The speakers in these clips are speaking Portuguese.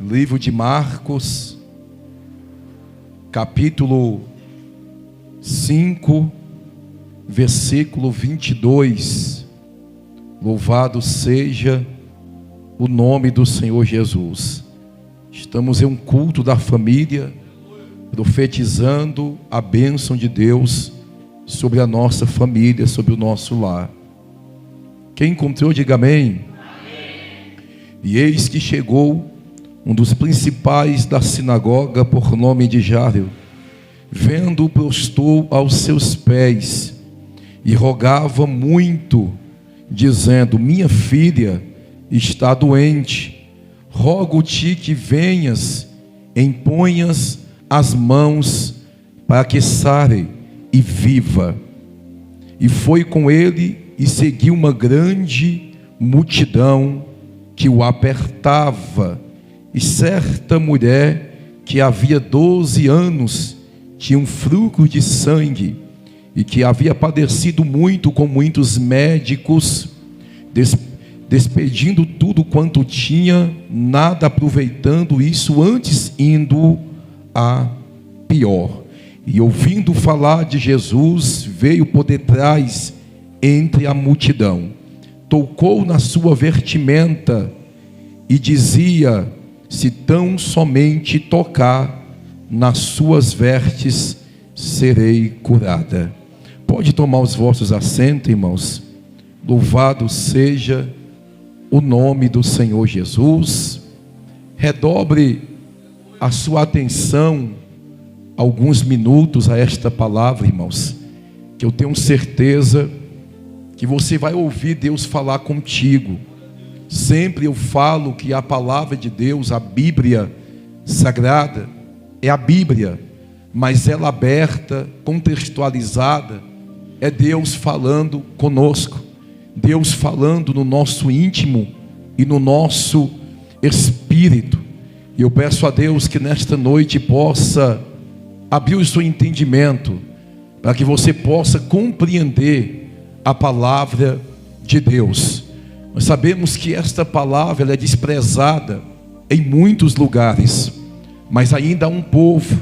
Livro de Marcos, capítulo 5, versículo 22. Louvado seja o nome do Senhor Jesus. Estamos em um culto da família, profetizando a bênção de Deus sobre a nossa família, sobre o nosso lar. Quem encontrou, diga amém. Amém. E eis que chegou um dos principais da sinagoga, por nome de Jairo, vendo-o, prostrou aos seus pés e rogava muito, dizendo: minha filha está doente, rogo-te que venhas, imponhas as mãos para que sare e viva. E foi com ele e seguiu uma grande multidão que o apertava. E certa mulher que havia 12 anos tinha um fluxo de sangue e que havia padecido muito com muitos médicos, despedindo tudo quanto tinha, nada aproveitando isso, antes indo a pior. E ouvindo falar de Jesus, veio por detrás entre a multidão, tocou na sua vestimenta e dizia: se tão somente tocar nas suas vestes, serei curada. Pode tomar os vossos assentos, irmãos. Louvado seja o nome do Senhor Jesus. Redobre a sua atenção alguns minutos a esta palavra, irmãos, que eu tenho certeza que você vai ouvir Deus falar contigo. Sempre eu falo que a palavra de Deus, a Bíblia Sagrada, é a Bíblia, mas ela aberta, contextualizada, é Deus falando conosco, Deus falando no nosso íntimo e no nosso espírito. E eu peço a Deus que nesta noite possa abrir o seu entendimento, para que você possa compreender a palavra de Deus. Nós sabemos que esta palavra ela é desprezada em muitos lugares, mas ainda há um povo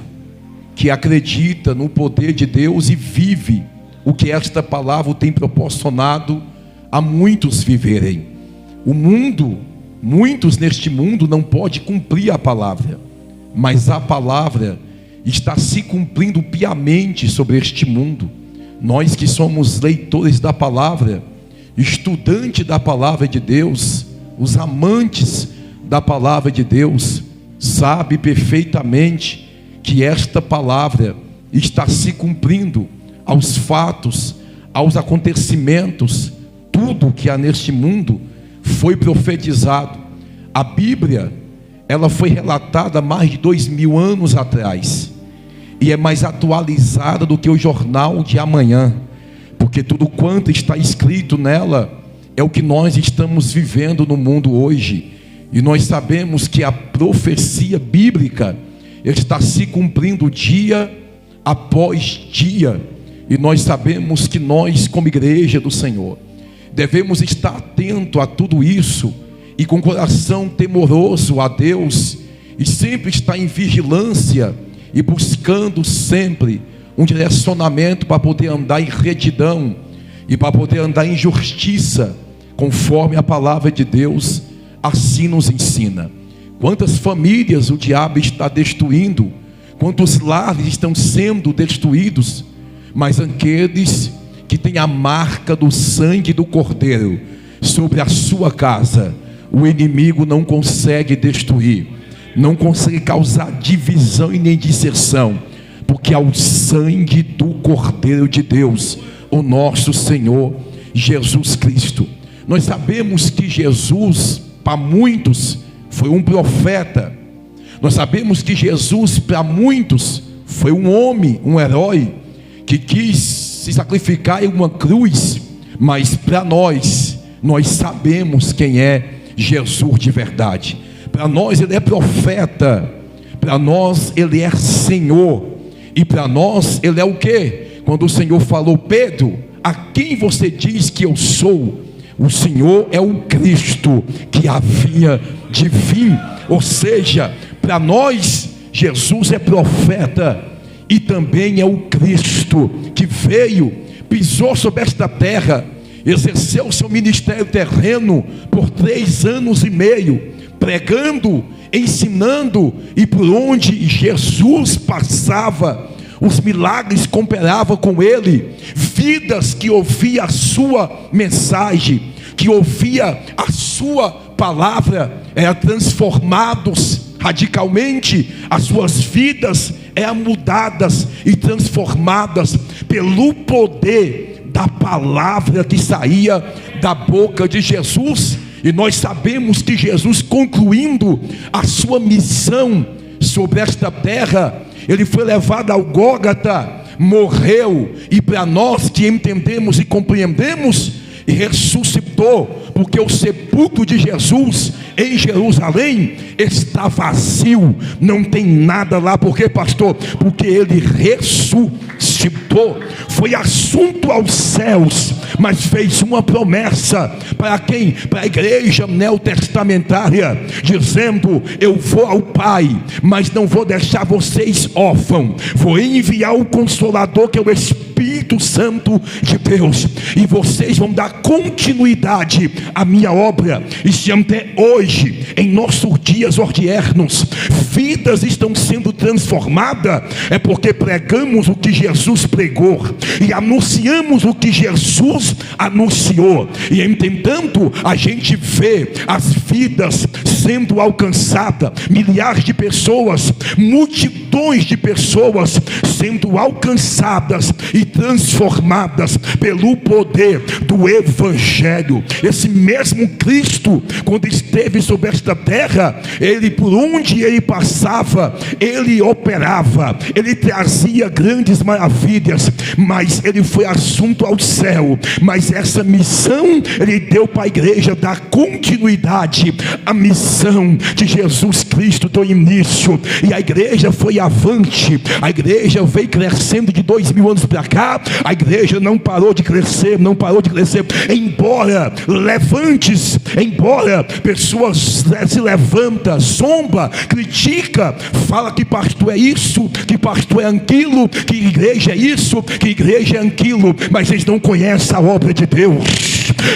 que acredita no poder de Deus e vive o que esta palavra tem proporcionado a muitos viverem. O mundo, muitos neste mundo não podem cumprir a palavra, mas a palavra está se cumprindo piamente sobre este mundo. Nós que somos leitores da palavra, estudantes da palavra de Deus, os amantes da palavra de Deus, sabe perfeitamente que esta palavra está se cumprindo aos fatos, aos acontecimentos. Tudo que há neste mundo foi profetizado. A Bíblia, ela foi relatada há mais de 2000 anos atrás, e é mais atualizada do que o jornal de amanhã, porque tudo quanto está escrito nela é o que nós estamos vivendo no mundo hoje. E nós sabemos que a profecia bíblica está se cumprindo dia após dia. E nós sabemos que nós, como igreja do Senhor, devemos estar atento a tudo isso e com coração temoroso a Deus, e sempre estar em vigilância e buscando sempre um direcionamento para poder andar em retidão e para poder andar em justiça, conforme a palavra de Deus assim nos ensina. Quantas famílias o diabo está destruindo, quantos lares estão sendo destruídos, mas aqueles que têm a marca do sangue do Cordeiro sobre a sua casa, o inimigo não consegue destruir, não consegue causar divisão e nem disseção, porque há o sangue do Cordeiro de Deus, o nosso Senhor Jesus Cristo. Nós sabemos que Jesus, para muitos, foi um profeta. Nós sabemos que Jesus, para muitos, foi um homem, um herói, que quis se sacrificar em uma cruz. Mas para nós sabemos quem é Jesus de verdade. Para nós ele é profeta, para nós ele é Senhor, e para nós ele é o quê? Quando o Senhor falou: Pedro, a quem você diz que eu sou? o Senhor é o Cristo que havia de vir. Ou seja, para nós, Jesus é profeta e também é o Cristo que veio, pisou sobre esta terra, exerceu seu ministério terreno por 3 anos e meio, pregando, ensinando, e por onde Jesus passava, os milagres cooperavam com ele. Vidas que ouviam a sua mensagem, que ouvia a sua palavra, eram transformados radicalmente. As suas vidas eram mudadas e transformadas pelo poder da palavra que saía da boca de Jesus. E nós sabemos que Jesus, concluindo a sua missão sobre esta terra, ele foi levado ao Gólgota, morreu, e para nós que entendemos e compreendemos, e ressuscitou, porque o sepulcro de Jesus em Jerusalém está vazio, não tem nada lá. Por quê, pastor? Porque ele ressuscitou, foi assunto aos céus, mas fez uma promessa para quem? Para a igreja neotestamentária, dizendo: eu vou ao Pai, mas não vou deixar vocês órfãos, vou enviar o Consolador, que é o Espírito Santo de Deus, e vocês vão dar continuidade à minha obra. E se até hoje, em nossos dias ordiernos, vidas estão sendo transformadas, é porque pregamos o que Jesus pregou e anunciamos o que Jesus anunciou. E entretanto, a gente vê as vidas sendo alcançadas, milhares de pessoas, multidões de pessoas sendo alcançadas e transformadas pelo poder do Evangelho. Esse mesmo Cristo, quando esteve sobre esta terra, ele, por onde ele passava, ele operava, ele trazia grandes maravilhas, mas ele foi assunto ao céu. Mas essa missão ele deu para a igreja dar continuidade. A missão de Jesus Cristo do início, e a igreja foi avante. A igreja veio crescendo de 2000 anos para cá. A igreja não parou de crescer, não parou de crescer, embora levantes, embora pessoas se levantam, zomba, critica, fala que pastor é isso, que pastor é aquilo, que igreja é isso, que igreja é aquilo, mas eles não conhecem a obra de Deus,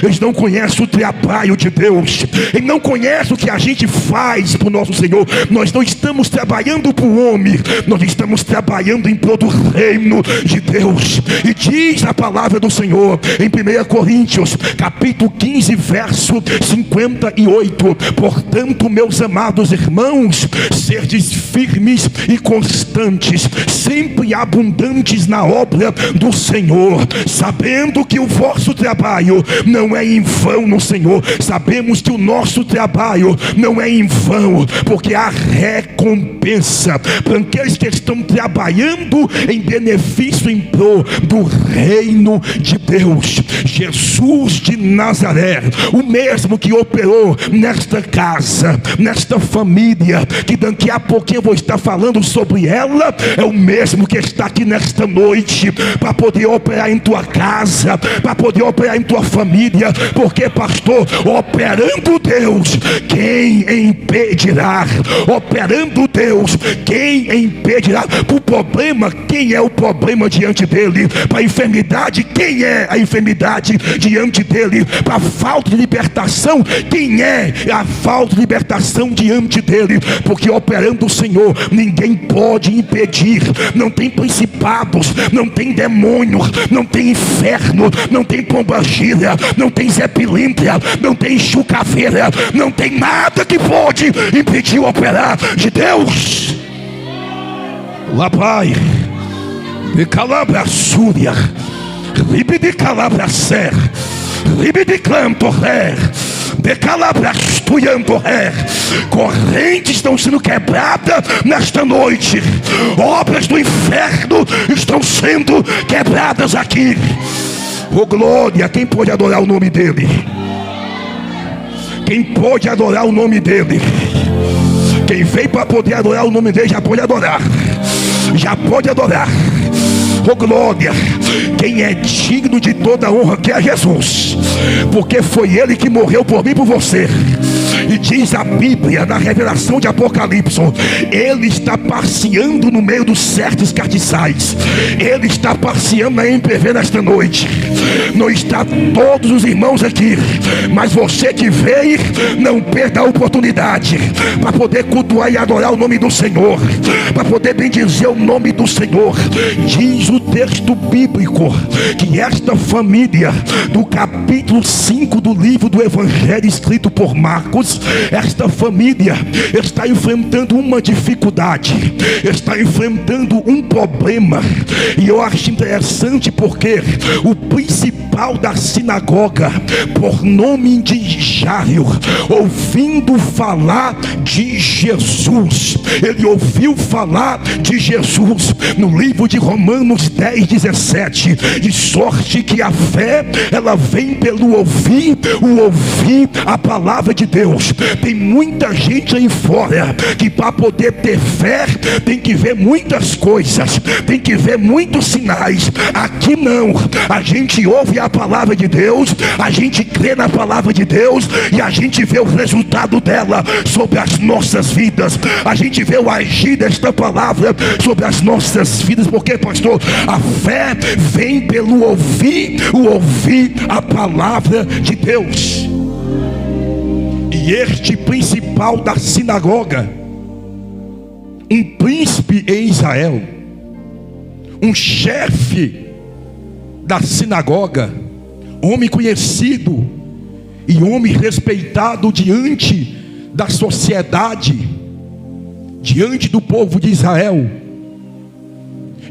eles não conhecem o trabalho de Deus, eles não conhecem o que a gente faz para o nosso Senhor. Nós não estamos trabalhando para o homem, nós estamos trabalhando em prol do reino de Deus. E diz a palavra do Senhor em 1 Coríntios capítulo 15 verso 58: portanto, meus amados irmãos, serdes firmes e constantes, sempre abundantes na obra do Senhor, sabendo que o vosso trabalho não é em vão no Senhor. Sabemos que o nosso trabalho não é em vão, porque há recompensa para aqueles que estão trabalhando em benefício, em prol do reino de Deus. Jesus de Nazaré, o mesmo que operou nesta casa, nesta família, que daqui a pouquinho eu vou estar falando sobre ela, é o mesmo que está aqui nesta noite para poder operar em tua casa, para poder operar em tua família. Porque, pastor, operando Deus, quem impedirá? Operando Deus, quem impedirá? Para o problema, quem é o problema diante dele? Para a enfermidade, quem é a enfermidade diante dele? Para a falta de libertação, quem é a falta de libertação diante dele? Porque operando o Senhor, ninguém pode impedir. Não tem principados, não tem demônios, não tem inferno, não tem pombagira, não tem Zé Pilintra, não tem chucaveira, não tem nada que pode impedir o operar de Deus. Lá Pai, de calabra súria, ribe de calabra ser, ribe de clampo ré, de calabras tuiando ré. Correntes estão sendo quebradas nesta noite, obras do inferno estão sendo quebradas aqui. Oh glória, quem pode adorar o nome dele? Quem pode adorar o nome dele? Quem veio para poder adorar o nome dele já pode adorar. Já pode adorar. Oh glória! Quem é digno de toda honra que é Jesus, porque foi Ele que morreu por mim e por você. E diz a Bíblia, na revelação de Apocalipse, Ele está passeando no meio dos certos cartiçais. Ele está passeando na MPV nesta noite. Não está todos os irmãos aqui, mas você que veio, não perda a oportunidade para poder cultuar e adorar o nome do Senhor, para poder bendizer o nome do Senhor. Diz o texto bíblico que esta família, do capítulo 5 do livro do Evangelho escrito por Marcos, esta família está enfrentando uma dificuldade, está enfrentando um problema. E eu acho interessante porque o principal da sinagoga, por nome de Jairo, ouvindo falar de Jesus, ele ouviu falar de Jesus no livro de Romanos 10:17, de sorte que a fé, ela vem pelo ouvir a palavra de Deus. Tem muita gente aí fora que para poder ter fé tem que ver muitas coisas, tem que ver muitos sinais. Aqui não, a gente ouve a palavra de Deus, a gente crê na palavra de Deus e a gente vê o resultado dela sobre as nossas vidas. A gente vê o agir desta palavra sobre as nossas vidas. Porque, pastor, a fé vem pelo ouvir a palavra de Deus. E este principal da sinagoga, um príncipe em Israel, um chefe da sinagoga, homem conhecido e homem respeitado diante da sociedade, diante do povo de Israel.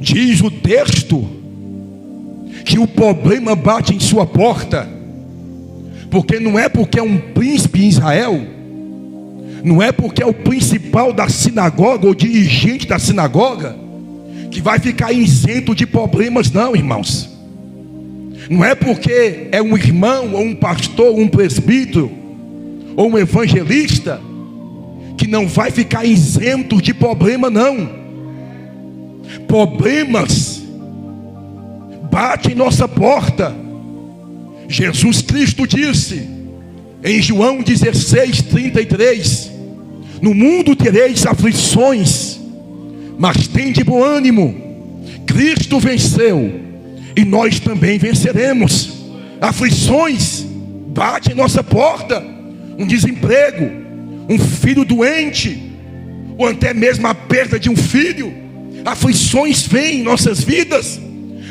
Diz o texto que o problema bate em sua porta, porque não é porque é um príncipe em Israel, não é porque é o principal da sinagoga ou dirigente da sinagoga que vai ficar isento de problemas, não, irmãos. Não é porque é um irmão, ou um pastor, ou um presbítero, ou um evangelista, que não vai ficar isento de problema, não. Problemas batem em nossa porta. Jesus Cristo disse em João 16:33: no mundo tereis aflições, mas tende bom ânimo, Cristo venceu e nós também venceremos. Aflições batem em nossa porta, um desemprego, um filho doente, ou até mesmo a perda de um filho. Aflições vêm em nossas vidas,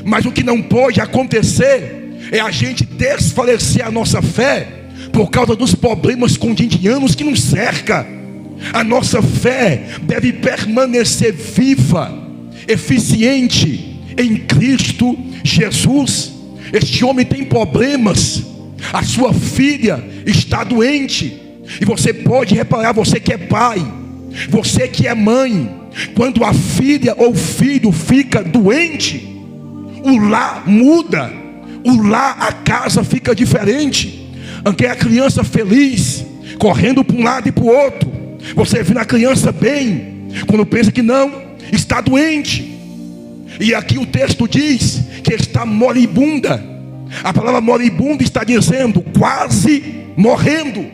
mas o que não pode acontecer é a gente desfalecer a nossa fé por causa dos problemas cotidianos que nos cercam. A nossa fé deve permanecer viva, eficiente em Cristo Jesus. Este homem tem problemas, a sua filha está doente, e você pode reparar, você que é pai, você que é mãe, quando a filha ou o filho fica doente, o lar muda, o lar, a casa fica diferente. Antes a criança feliz, correndo para um lado e para o outro, você vê a criança bem, quando pensa que não, está doente. E aqui o texto diz que está moribunda. A palavra moribunda está dizendo quase morrendo.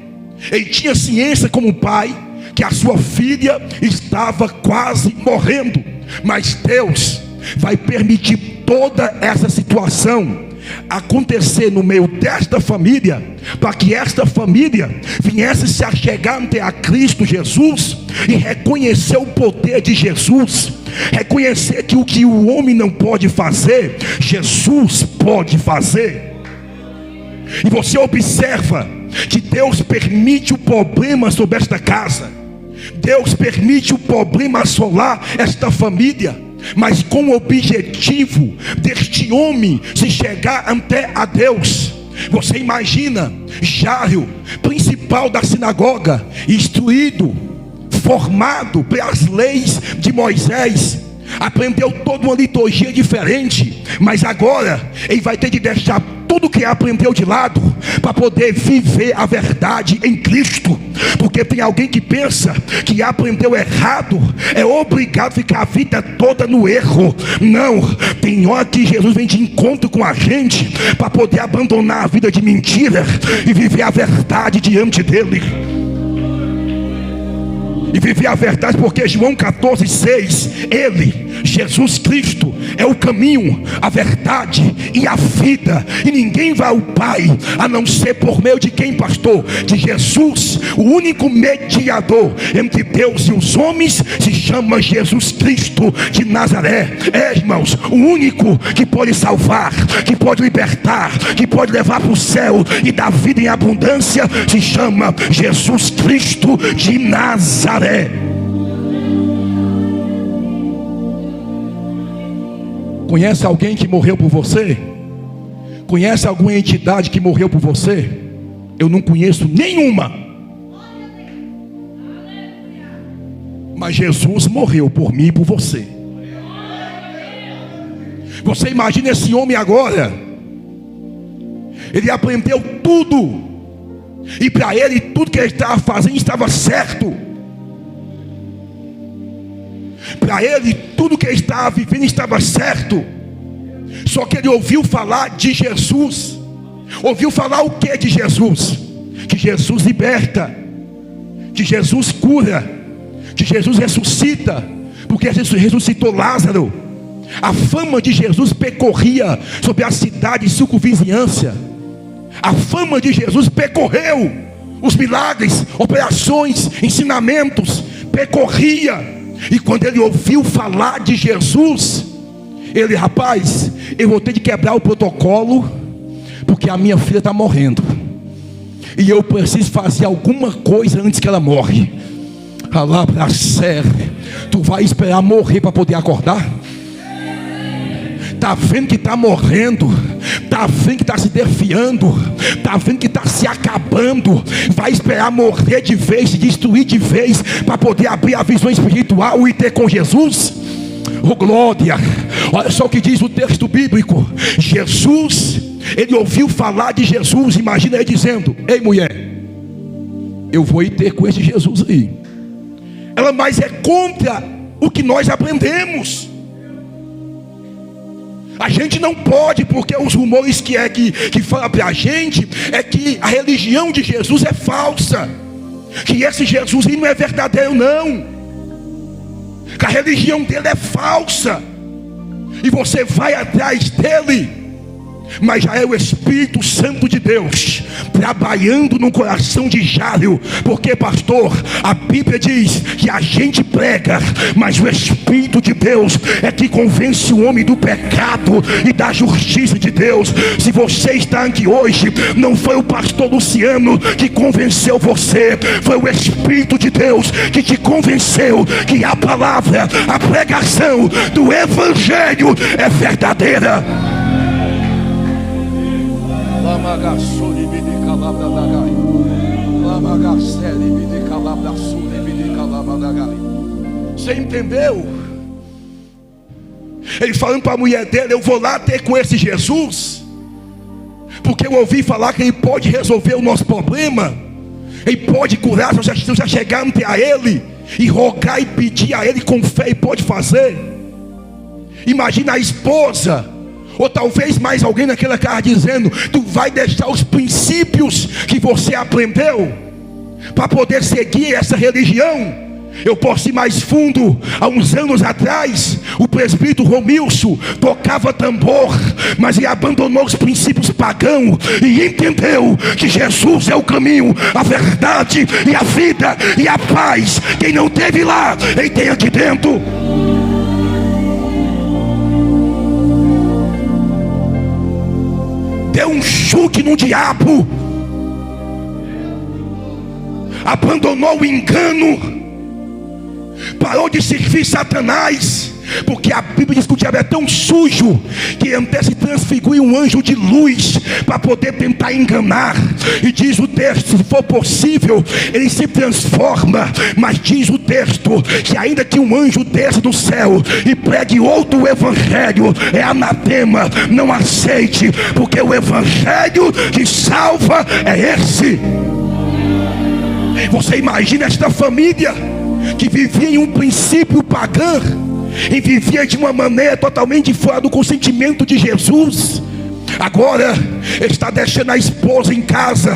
Ele tinha ciência como pai que a sua filha estava quase morrendo, mas Deus vai permitir toda essa situação acontecer no meio desta família, para que esta família viesse se achegar ante a Cristo Jesus e reconhecer o poder de Jesus, reconhecer que o que o homem não pode fazer, Jesus pode fazer. E você observa que Deus permite o problema sobre esta casa, Deus permite o problema assolar esta família, mas com o objetivo deste homem se chegar até a Deus. Você imagina Jairo, principal da sinagoga, instruído, formado pelas leis de Moisés, aprendeu toda uma liturgia diferente, mas agora ele vai ter que deixar tudo que aprendeu de lado para poder viver a verdade em Cristo. Porque tem alguém que pensa que aprendeu errado, é obrigado a ficar a vida toda no erro. Não, tem hora que Jesus vem de encontro com a gente para poder abandonar a vida de mentira e viver a verdade diante dele. E viver a verdade, porque João 14,6, Ele, Jesus Cristo, é o caminho, a verdade e a vida. E ninguém vai ao Pai a não ser por meio de quem, pastor? De Jesus, o único mediador entre Deus e os homens se chama Jesus Cristo de Nazaré. Irmãos, o único que pode salvar, que pode libertar, que pode levar para o céu e dar vida em abundância, se chama Jesus Cristo de Nazaré. Conhece alguém que morreu por você? Conhece alguma entidade que morreu por você? Eu não conheço nenhuma. Mas Jesus morreu por mim e por você. Você imagina esse homem agora? Ele aprendeu tudo, e para ele tudo que ele estava fazendo estava certo. Para ele tudo que ele estava vivendo estava certo. Só que ele ouviu falar de Jesus. Ouviu falar o que de Jesus? Que Jesus liberta, que Jesus cura, que Jesus ressuscita, porque Jesus ressuscitou Lázaro. A fama de Jesus percorria sobre a cidade e circunvizinhança. A fama de Jesus percorreu os milagres, operações, ensinamentos, percorria. E quando ele ouviu falar de Jesus, ele, rapaz, eu vou ter de quebrar o protocolo, porque a minha filha está morrendo, e eu preciso fazer alguma coisa antes que ela morre. Palavra séria. Tu vai esperar morrer para poder acordar? Está vendo que está morrendo, está vendo que está se defiando, está vendo que está se acabando, vai esperar morrer de vez, se destruir de vez, para poder abrir a visão espiritual e ter com Jesus? Oh glória! Olha só o que diz o texto bíblico. Jesus, ele ouviu falar de Jesus. Imagina ele dizendo: ei mulher, eu vou ir ter com esse Jesus aí. Ela, mas é contra o que nós aprendemos. A gente não pode, porque os rumores que falam para a gente é que a religião de Jesus é falsa, que esse Jesus aí não é verdadeiro não, que a religião dele é falsa, e você vai atrás dele, mas já é o Espírito Santo de Deus trabalhando no coração de Jairo. Porque, pastor, a Bíblia diz que a gente prega, mas o Espírito de Deus é que convence o homem do pecado e da justiça de Deus. Se você está aqui hoje, não foi o pastor Luciano que convenceu você, foi o Espírito de Deus que te convenceu que a palavra, a pregação do Evangelho é verdadeira. Você entendeu? Ele falando para a mulher dele: eu vou lá ter com esse Jesus, porque eu ouvi falar que ele pode resolver o nosso problema, ele pode curar. Se eu já chegar ante a ele e rogar e pedir a ele com fé, ele pode fazer. Imagina a esposa, ou talvez mais alguém naquela casa dizendo: tu vai deixar os princípios que você aprendeu para poder seguir essa religião? Eu posso ir mais fundo. Há uns anos atrás, o presbítero Romilson tocava tambor, mas ele abandonou os princípios pagãos e entendeu que Jesus é o caminho, a verdade e a vida e a paz. Quem não teve lá, ele tem aqui dentro. Deu um chute no diabo, abandonou o engano, parou de servir Satanás, porque a Bíblia diz que o diabo é tão sujo que até se transfigura em um anjo de luz para poder tentar enganar. E diz o texto, se for possível, ele se transforma. Mas diz o texto que ainda que um anjo desça do céu e pregue outro evangelho, é anatema, não aceite, porque o evangelho que salva é esse. Você imagina esta família que vivia em um princípio pagão e vivia de uma maneira totalmente fora do consentimento de Jesus. Agora está deixando a esposa em casa,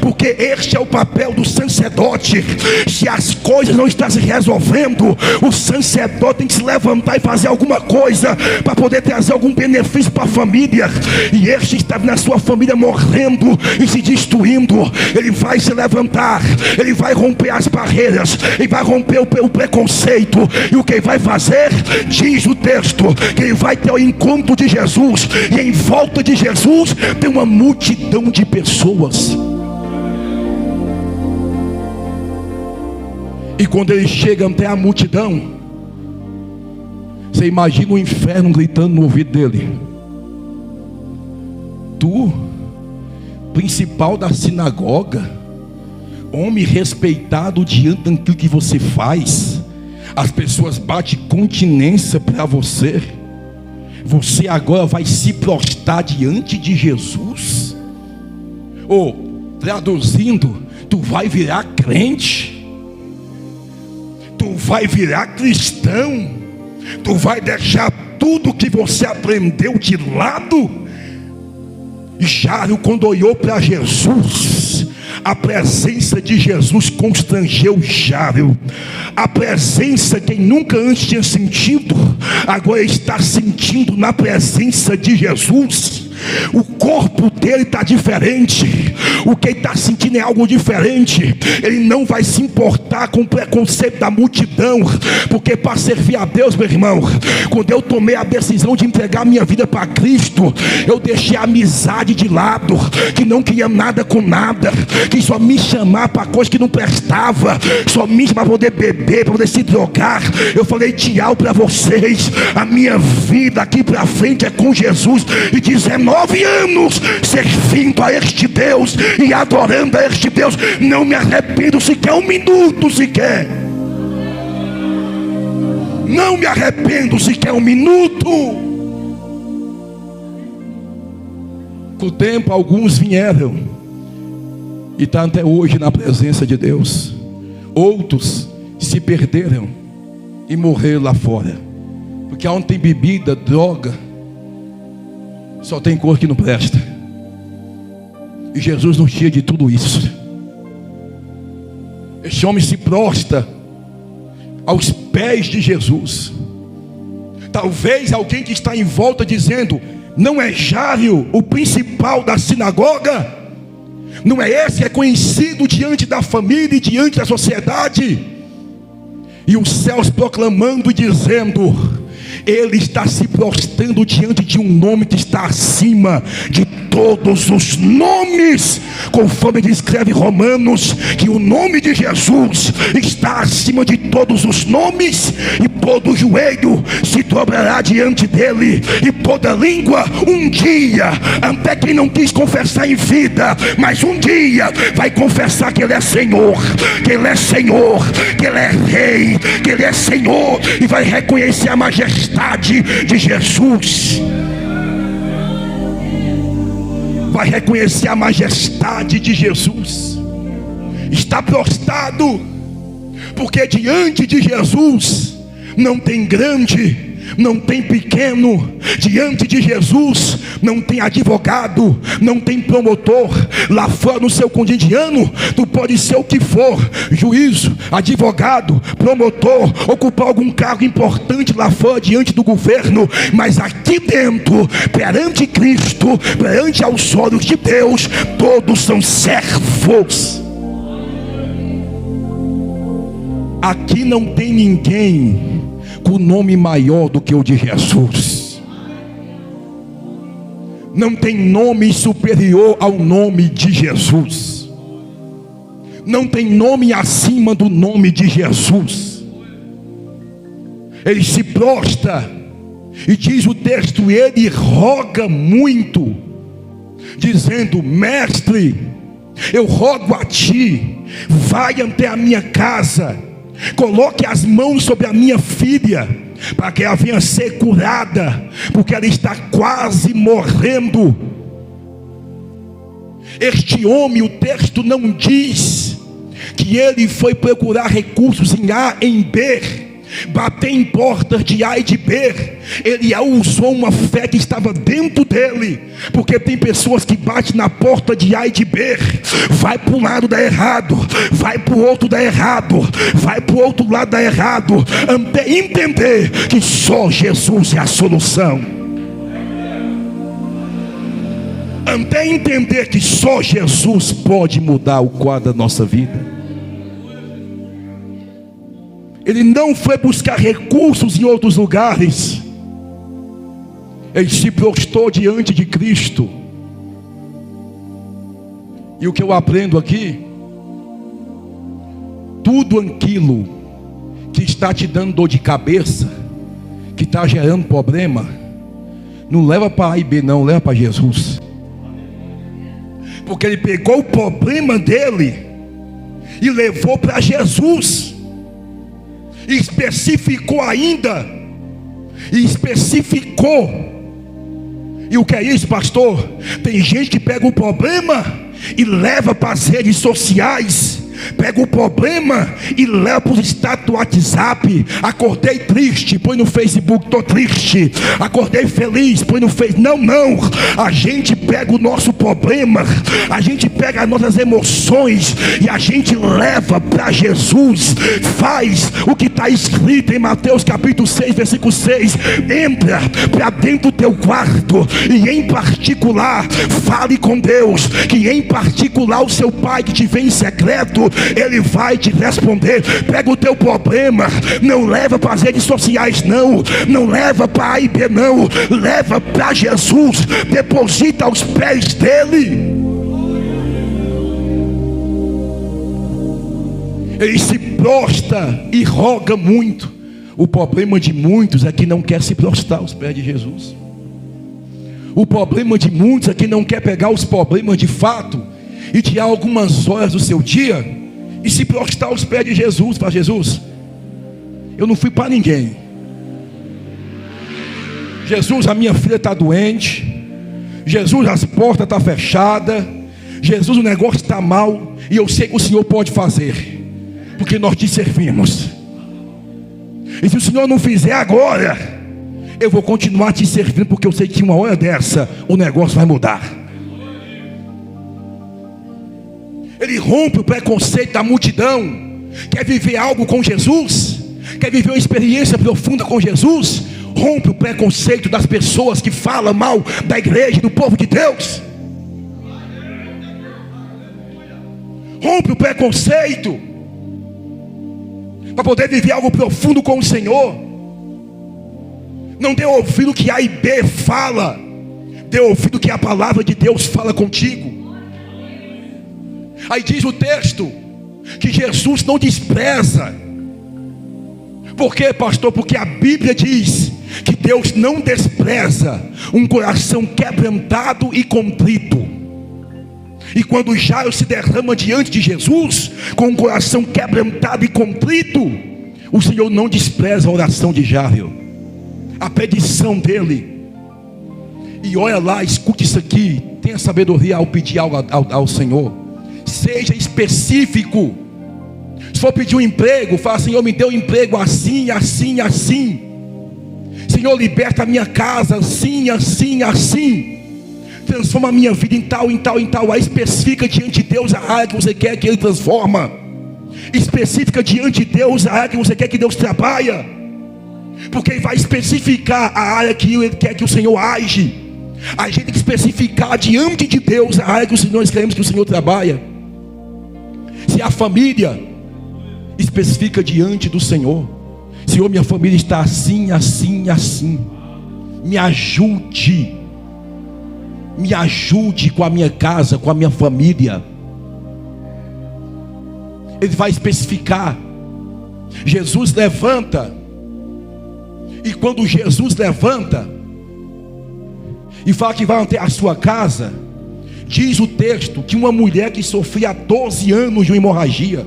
porque este é o papel do sacerdote. Se as coisas não estão se resolvendo, o sacerdote tem que se levantar e fazer alguma coisa para poder trazer algum benefício para a família. E este está na sua família morrendo e se destruindo. Ele vai se levantar, ele vai romper as barreiras, ele vai romper o preconceito. E o que ele vai fazer? Diz o texto que ele vai ter o encontro de Jesus, e em volta de Jesus tem uma multidão de pessoas. E quando ele chega até a multidão, você imagina o inferno gritando no ouvido dele: tu, principal da sinagoga, homem respeitado diante daquilo que você faz, as pessoas batem continência para você, você agora vai se prostrar diante de Jesus? Ou, traduzindo, tu vai virar crente, tu vai virar cristão, tu vai deixar tudo que você aprendeu de lado? Jairo, quando olhou para Jesus, a presença de Jesus constrangeu Jairo. A presença que nunca antes tinha sentido, agora está sentindo na presença de Jesus. O corpo dele está diferente, o que ele está sentindo é algo diferente. Ele não vai se importar com o preconceito da multidão, porque para servir a Deus, meu irmão, quando eu tomei a decisão de entregar minha vida para Cristo, eu deixei a amizade de lado, que não queria nada com nada, que só me chamava para coisa que não prestava, só me chamava para poder beber, para poder se drogar. Eu falei: tchau para vocês, a minha vida aqui para frente é com Jesus. E 19 anos servindo a este Deus e adorando a este Deus, não me arrependo sequer um minuto sequer. Não me arrependo sequer um minuto. Com o tempo alguns vieram e estão até hoje na presença de Deus. Outros se perderam e morreram lá fora, porque onde tem bebida, droga, só tem cor que não presta. E Jesus não tinha de tudo isso. Este homem se prostra aos pés de Jesus. Talvez alguém que está em volta dizendo: não é Jairo o principal da sinagoga? Não é esse que é conhecido diante da família e diante da sociedade? E os céus proclamando e dizendo: ele está se prostrando diante de um nome que está acima de todos os nomes, conforme descreve Romanos, que o nome de Jesus está acima de todos os nomes, e todo joelho se dobrará diante dele, e toda língua um dia, até quem não quis confessar em vida, mas um dia vai confessar que ele é Senhor, que ele é Senhor, que ele é Rei, que ele é Senhor, e vai reconhecer a majestade de Jesus. Vai reconhecer a majestade de Jesus. Está prostrado, porque diante de Jesus não tem grande, não tem pequeno. Diante de Jesus não tem advogado, não tem promotor. Lá fora no seu cotidiano tu pode ser o que for: juízo, advogado, promotor, ocupar algum cargo importante lá fora diante do governo. Mas aqui dentro, perante Cristo, perante aos olhos de Deus, todos são servos. Aqui não tem ninguém com nome maior do que o de Jesus. Não tem nome superior ao nome de Jesus. Não tem nome acima do nome de Jesus. Ele se prostra, e diz o texto, ele roga muito, dizendo: mestre, eu rogo a ti, vai até a minha casa, coloque as mãos sobre a minha filha, para que ela venha ser curada, porque ela está quase morrendo. Este homem, o texto não diz que ele foi procurar recursos em A, em B, bater em portas de A e de B. Ele usou uma fé que estava dentro dele, porque tem pessoas que batem na porta de A e de B, vai para um lado, dá errado, vai para o outro, dá errado, vai para o outro lado, dá errado, até entender que só Jesus é a solução, até entender que só Jesus pode mudar o quadro da nossa vida. Ele não foi buscar recursos em outros lugares. Ele se prostrou diante de Cristo. E o que eu aprendo aqui, tudo aquilo que está te dando dor de cabeça, que está gerando problema, não leva para A e B não, leva para Jesus. Porque ele pegou o problema dele e levou para Jesus. E especificou ainda, e especificou. E o que é isso, pastor? Tem gente que pega o problema e leva para as redes sociais, pega o problema e leva para o status do WhatsApp. Acordei triste, põe no Facebook, estou triste. Acordei feliz, põe no Facebook. Não, a gente pega o nosso problema, a gente pega as nossas emoções e a gente leva para Jesus. Faz o que está escrito em Mateus capítulo 6, versículo 6. Entra para dentro do teu quarto e em particular fale com Deus, que em particular o seu pai que te vê em secreto, ele vai te responder. Pega o teu problema, não leva para as redes sociais não leva para A e B não, leva para Jesus, deposita aos pés dele. Ele se prostra e roga muito. O problema de muitos é que não quer se prostrar aos pés de Jesus. O problema de muitos é que não quer pegar os problemas de fato e tirar algumas horas do seu dia e se prostrar aos pés de Jesus. Para Jesus, eu não fui para ninguém. Jesus, a minha filha está doente. Jesus, as portas estão fechadas. Jesus, o negócio está mal. E eu sei que o Senhor pode fazer, porque nós te servimos. E se o Senhor não fizer agora, eu vou continuar te servindo, porque eu sei que uma hora dessa o negócio vai mudar. Ele rompe o preconceito da multidão. Quer viver algo com Jesus, quer viver uma experiência profunda com Jesus, rompe o preconceito das pessoas que falam mal da igreja, do povo de Deus. Rompe o preconceito para poder viver algo profundo com o Senhor. Não dê ouvido que A e B fala, dê ouvido que a palavra de Deus fala contigo. Aí diz o texto que Jesus não despreza. Por quê, pastor? Porque a Bíblia diz que Deus não despreza um coração quebrantado e contrito. E quando Jairo se derrama diante de Jesus com um coração quebrantado e contrito, o Senhor não despreza a oração de Jairo, a petição dele. E olha lá, escute isso aqui, tenha sabedoria ao pedir algo ao Senhor. Seja específico. Se for pedir um emprego, fala: Senhor, me dê um emprego assim, assim, assim. Senhor, liberta a minha casa assim, assim, assim. Transforma a minha vida em tal, em tal, em tal. Aí especifica diante de Deus a área que você quer que Ele transforma. Especifica diante de Deus a área que você quer que Deus trabalhe. Porque Ele vai especificar a área que Ele quer que o Senhor age. A gente tem que especificar diante de Deus a área que nós queremos que o Senhor trabalhe. Se a família, especifica diante do Senhor: Senhor, minha família está assim, assim, assim. Me ajude. Me ajude com a minha casa, com a minha família. Ele vai especificar. Jesus levanta E quando Jesus levanta e fala que vai até a sua casa, diz o texto que uma mulher que sofria há 12 anos de uma hemorragia,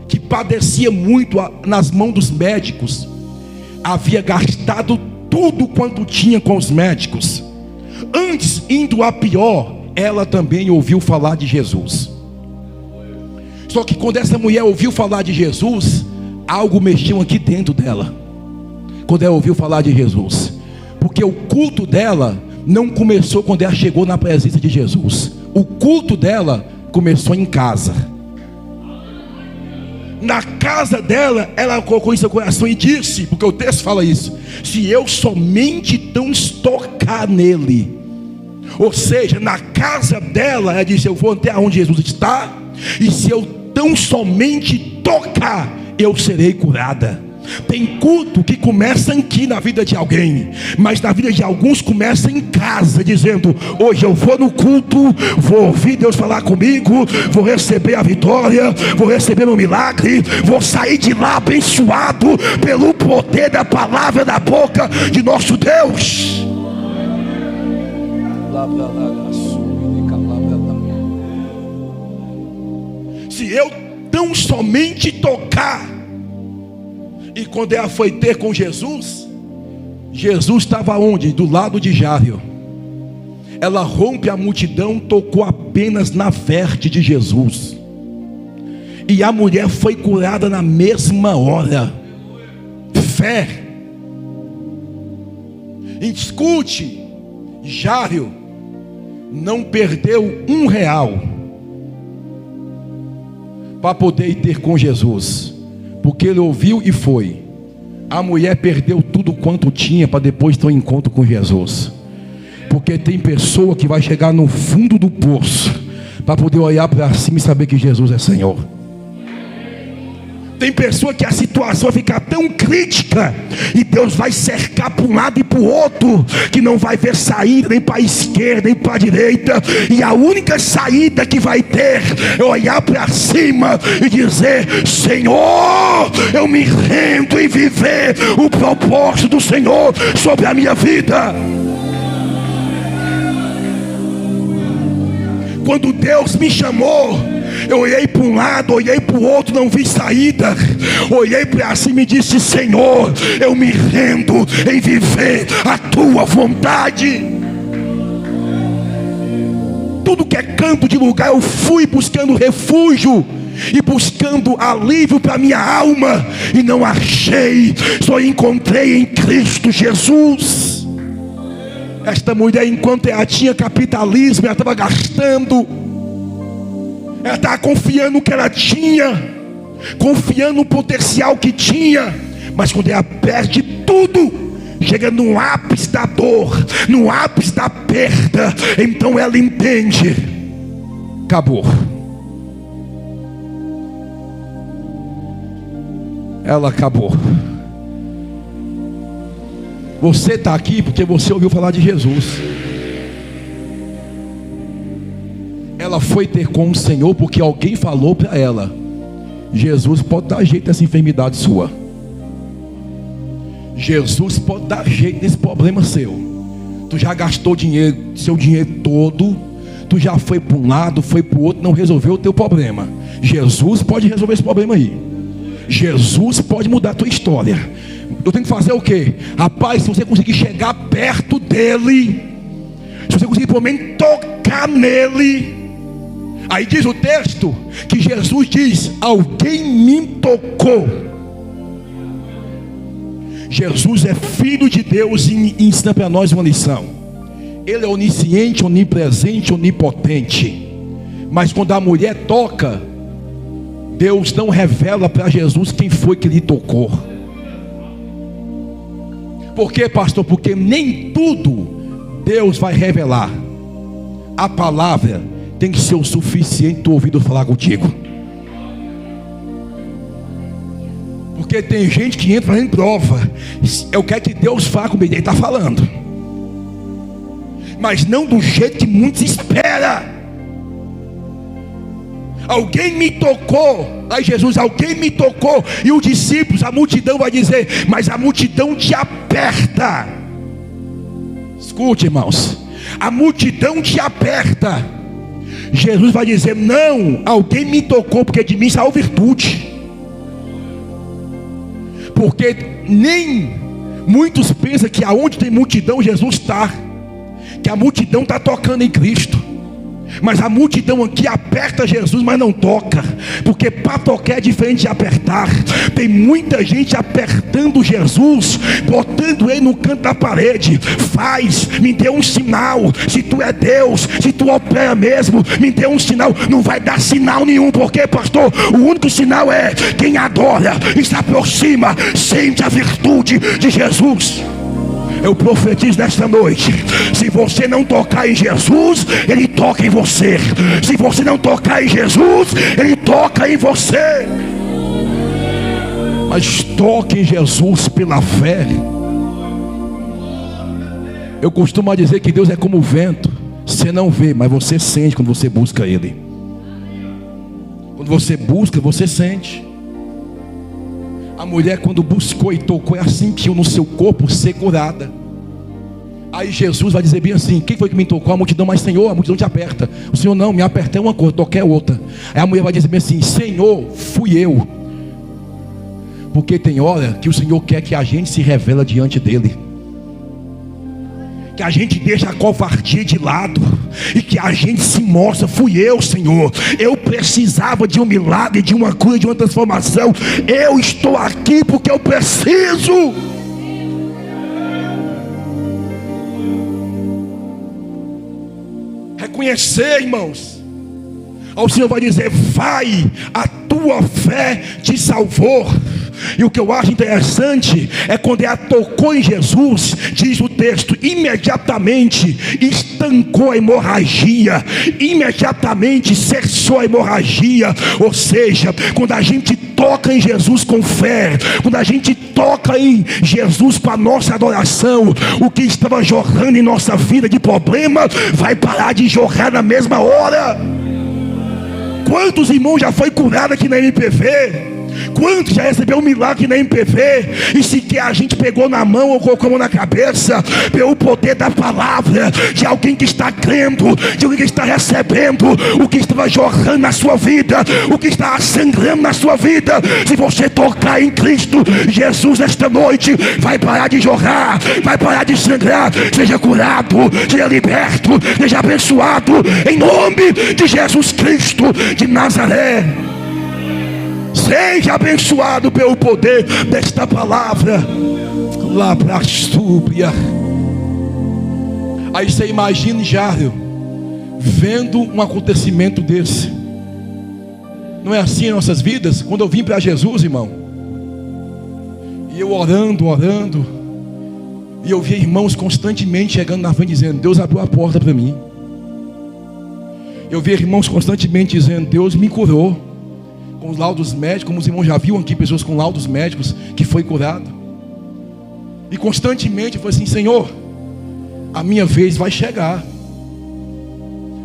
que padecia muito nas mãos dos médicos, havia gastado tudo quanto tinha com os médicos. Antes, indo a pior, ela também ouviu falar de Jesus. Só que quando essa mulher ouviu falar de Jesus, algo mexeu aqui dentro dela. Quando ela ouviu falar de Jesus, porque o culto dela não começou quando ela chegou na presença de Jesus. O culto dela começou em casa. Na casa dela, ela colocou em seu coração e disse, porque o texto fala isso: se eu somente tão tocar nele. Ou seja, na casa dela, ela disse: eu vou até onde Jesus está, e se eu tão somente tocar, eu serei curada. Tem culto que começa aqui na vida de alguém, mas na vida de alguns começa em casa, dizendo: hoje eu vou no culto, vou ouvir Deus falar comigo, vou receber a vitória, vou receber o milagre, vou sair de lá abençoado pelo poder da palavra da boca de nosso Deus. Se eu tão somente tocar. E quando ela foi ter com Jesus, Jesus estava onde? Do lado de Jairo. Ela rompe a multidão, tocou apenas na veste de Jesus, e a mulher foi curada na mesma hora. Fé. Escute, Jairo não perdeu R$1 para poder ir ter com Jesus, porque ele ouviu e foi. A mulher perdeu tudo quanto tinha para depois ter um encontro com Jesus. Porque tem pessoa que vai chegar no fundo do poço para poder olhar para cima e saber que Jesus é Senhor. Tem pessoa que a situação vai ficar tão crítica e Deus vai cercar para um lado e para o outro, que não vai ver saída nem para a esquerda nem para a direita, e a única saída que vai ter é olhar para cima e dizer: Senhor, eu me rendo em viver o propósito do Senhor sobre a minha vida. Quando Deus me chamou, eu olhei para um lado, olhei para o outro, não vi saída. Olhei para cima e disse: Senhor, eu me rendo em viver a tua vontade. Tudo que é canto de lugar, eu fui buscando refúgio e buscando alívio para minha alma, e não achei, só encontrei em Cristo Jesus. Esta mulher, enquanto ela tinha capitalismo, ela estava gastando, ela estava confiando no que ela tinha, confiando no potencial que tinha. Mas quando ela perde tudo, chega no ápice da dor, no ápice da perda, então ela entende: acabou. Ela acabou. Você está aqui porque você ouviu falar de Jesus. Ela foi ter com o Senhor porque alguém falou para ela: Jesus pode dar jeito nessa enfermidade sua. Jesus pode dar jeito nesse problema seu. Tu já gastou dinheiro, seu dinheiro todo. Tu já foi para um lado, foi para o outro, não resolveu o teu problema. Jesus pode resolver esse problema aí. Jesus pode mudar a tua história. Eu tenho que fazer o quê? Rapaz, se você conseguir chegar perto dele, se você conseguir pelo menos tocar nele. Aí diz o texto que Jesus diz: alguém me tocou. Jesus é filho de Deus e ensina para nós uma lição. Ele é onisciente, onipresente, onipotente. Mas quando a mulher toca, Deus não revela para Jesus quem foi que lhe tocou. Por quê, pastor? Porque nem tudo Deus vai revelar. A palavra tem que ser o suficiente do ouvido falar contigo. Porque tem gente que entra fazendo prova. Eu quero que Deus fale comigo. Ele está falando, mas não do jeito que muitos esperam. Alguém me tocou. Aí Jesus, alguém me tocou. E os discípulos, a multidão vai dizer, mas a multidão te aperta. Escute, irmãos, a multidão te aperta. Jesus vai dizer, não, alguém me tocou, porque de mim saiu virtude. Porque nem muitos pensam que aonde tem multidão Jesus está, que a multidão está tocando em Cristo. Mas a multidão aqui aperta Jesus, mas não toca, porque para tocar é diferente de apertar. Tem muita gente apertando Jesus, botando ele no canto da parede. Faz, me dê um sinal. Se tu é Deus, se tu opera mesmo, me dê um sinal. Não vai dar sinal nenhum, porque, pastor, o único sinal é quem adora e se aproxima, sente a virtude de Jesus. Eu profetizo nesta noite, se você não tocar em Jesus, Ele toca em você. Se você não tocar em Jesus, Ele toca em você. Mas toque em Jesus pela fé. Eu costumo dizer que Deus é como o vento. Você não vê, mas você sente quando você busca Ele. Quando você busca, você sente. A mulher, quando buscou e tocou, ela sentiu no seu corpo ser curada. Aí Jesus vai dizer bem assim, quem foi que me tocou? A multidão. Mas Senhor, a multidão te aperta. O Senhor, não, me apertei uma coisa, toquei outra. Aí a mulher vai dizer bem assim, Senhor, fui eu. Porque tem hora que o Senhor quer que a gente se revela diante dEle, que a gente deixa a covardia de lado e que a gente se mostra, fui eu, Senhor. Eu precisava de um milagre, de uma cura, de uma transformação. Eu estou aqui porque eu preciso. Reconhecer, irmãos. O Senhor vai dizer, vai, a tua fé te salvou. E o que eu acho interessante é quando ela tocou em Jesus, diz o texto, imediatamente estancou a hemorragia, imediatamente cessou a hemorragia. Ou seja, quando a gente toca em Jesus com fé, quando a gente toca em Jesus com a nossa adoração, o que estava jorrando em nossa vida de problema vai parar de jorrar na mesma hora. Quantos irmãos já foi curado aqui na MPV? Quantos já recebeu um milagre na MPV? E sequer a gente pegou na mão ou colocou a mão na cabeça, pelo poder da palavra, de alguém que está crendo, de alguém que está recebendo o que estava jorrando na sua vida, o que está sangrando na sua vida. Se você tocar em Cristo Jesus esta noite, vai parar de jorrar, vai parar de sangrar. Seja curado, seja liberto, seja abençoado, em nome de Jesus Cristo de Nazaré. Seja abençoado pelo poder desta palavra. Labrastúbia. Aí você imagina Jairo vendo um acontecimento desse. Não é assim em nossas vidas? Quando eu vim para Jesus, irmão, e eu orando, e eu via irmãos constantemente chegando na frente dizendo, Deus abriu a porta para mim. Eu via irmãos constantemente dizendo, Deus me curou. Com os laudos médicos, como os irmãos já viram aqui, pessoas com laudos médicos que foi curado. E constantemente eu falei assim, Senhor, a minha vez vai chegar.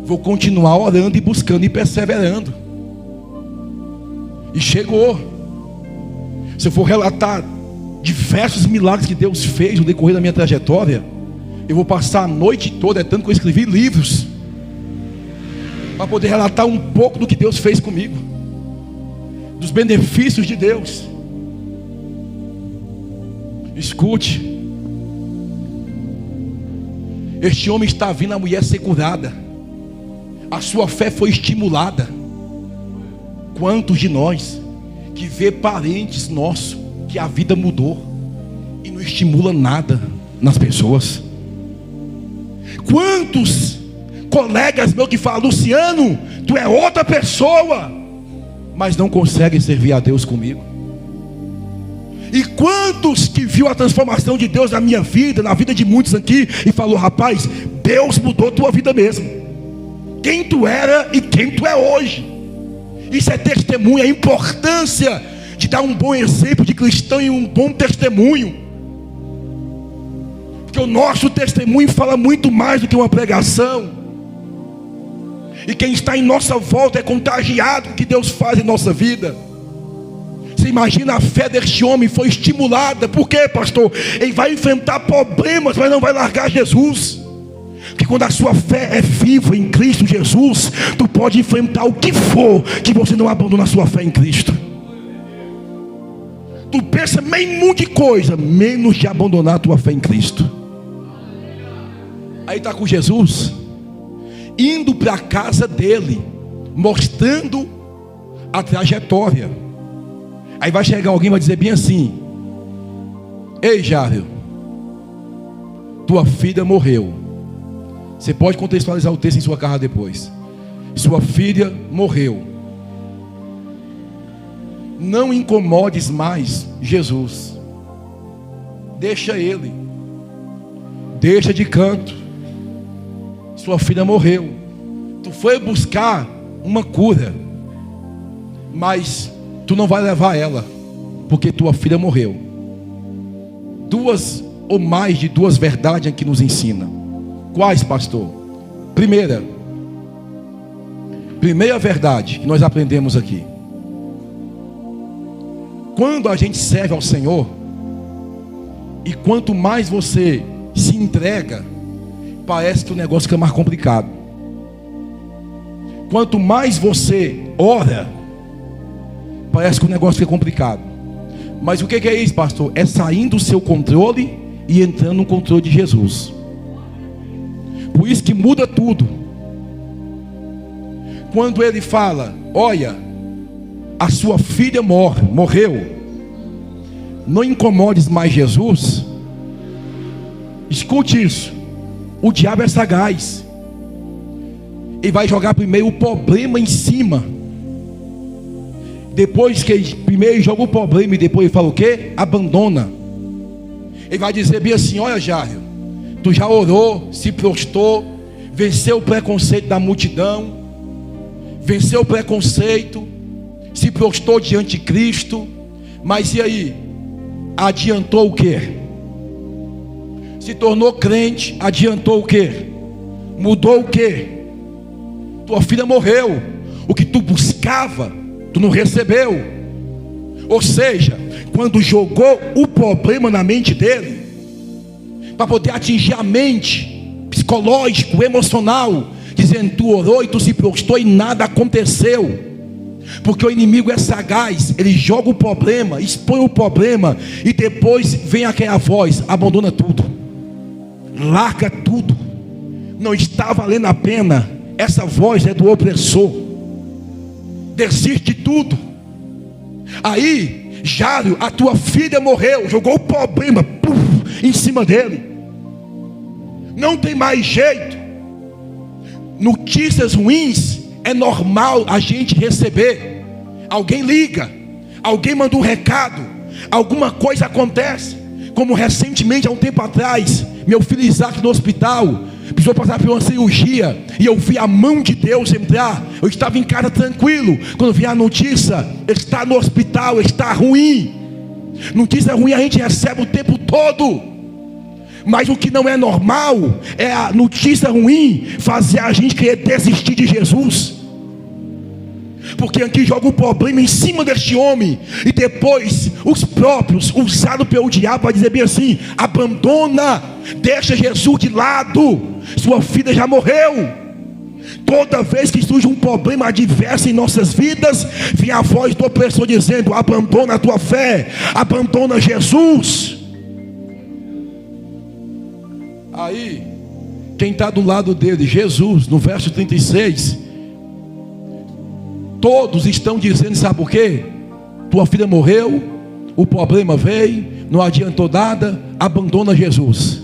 Vou continuar orando e buscando e perseverando. E chegou. Se eu for relatar diversos milagres que Deus fez no decorrer da minha trajetória, eu vou passar a noite toda, é tanto que eu escrevi livros, para poder relatar um pouco do que Deus fez comigo, dos benefícios de Deus. Escute, este homem está vendo a mulher ser curada, a sua fé foi estimulada. Quantos de nós que vê parentes nossos que a vida mudou e não estimula nada nas pessoas? Quantos colegas meus que falam, Luciano, tu é outra pessoa, mas não conseguem servir a Deus comigo? E quantos que viu a transformação de Deus na minha vida, na vida de muitos aqui, e falou, rapaz, Deus mudou tua vida mesmo, quem tu era e quem tu é hoje. Isso é testemunho, a importância de dar um bom exemplo de cristão e um bom testemunho, porque o nosso testemunho fala muito mais do que uma pregação. E quem está em nossa volta é contagiado com o que Deus faz em nossa vida. Você imagina, a fé deste homem foi estimulada. Por quê, pastor? Ele vai enfrentar problemas, mas não vai largar Jesus. Porque quando a sua fé é viva em Cristo Jesus, tu pode enfrentar o que for, que você não abandona a sua fé em Cristo. Tu pensa em um monte de coisa, menos de abandonar a tua fé em Cristo. Aí está com Jesus, indo para a casa dele, mostrando a trajetória. Aí vai chegar alguém e vai dizer bem assim: ei, Jário, tua filha morreu. Você pode contextualizar o texto em sua casa depois. Sua filha morreu. Não incomodes mais Jesus. Deixa ele. Deixa de canto. Sua filha morreu. Tu foi buscar uma cura, mas tu não vai levar ela, porque tua filha morreu. Duas ou mais de duas verdades aqui nos ensina. Quais, pastor? Primeira verdade que nós aprendemos aqui: quando a gente serve ao Senhor, e quanto mais você se entrega, parece que o negócio fica mais complicado. Quanto mais você ora, parece que o negócio fica complicado. Mas o que é isso, pastor? É saindo do seu controle e entrando no controle de Jesus. Por isso que muda tudo. Quando ele fala: olha, a sua filha morreu, não incomodes mais Jesus. Escute isso. O diabo é sagaz. Ele vai jogar primeiro o problema em cima. Depois que ele primeiro joga o problema e depois ele fala o quê? Abandona. Ele vai dizer bem assim: olha, Jário, tu já orou, se prostrou, venceu o preconceito da multidão, venceu o preconceito, se prostrou diante de Cristo, mas e aí? Adiantou o quê? Se tornou crente, adiantou o quê? Mudou o quê? Tua filha morreu. O que tu buscava, tu não recebeu. Ou seja, quando jogou o problema na mente dele, para poder atingir a mente, psicológico, emocional, dizendo: tu orou e tu se prostrou e nada aconteceu. Porque o inimigo é sagaz. Ele joga o problema, expõe o problema, e depois vem aquela voz: abandona tudo, larga tudo, não está valendo a pena. Essa voz é do opressor. Desiste de tudo. Aí, Jário, a tua filha morreu, jogou o problema em cima dele. Não tem mais jeito. Notícias ruins é normal a gente receber. Alguém liga, alguém manda um recado, alguma coisa acontece. Como recentemente, há um tempo atrás, meu filho Isaac no hospital precisou passar por uma cirurgia, e eu vi a mão de Deus entrar. Eu estava em casa tranquilo, quando vi a notícia: está no hospital, está ruim. Notícia ruim a gente recebe o tempo todo. Mas o que não é normal é a notícia ruim fazer a gente querer desistir de Jesus. Porque aqui joga o problema em cima deste homem, e depois os próprios, usados pelo diabo, vai dizer bem assim: abandona, deixa Jesus de lado, sua filha já morreu. Toda vez que surge um problema adverso em nossas vidas, vem a voz do opressor dizendo: abandona a tua fé, abandona Jesus. Aí, quem está do lado dele, Jesus, no verso 36, todos estão dizendo: sabe por quê? Tua filha morreu, o problema veio, não adiantou nada, abandona Jesus.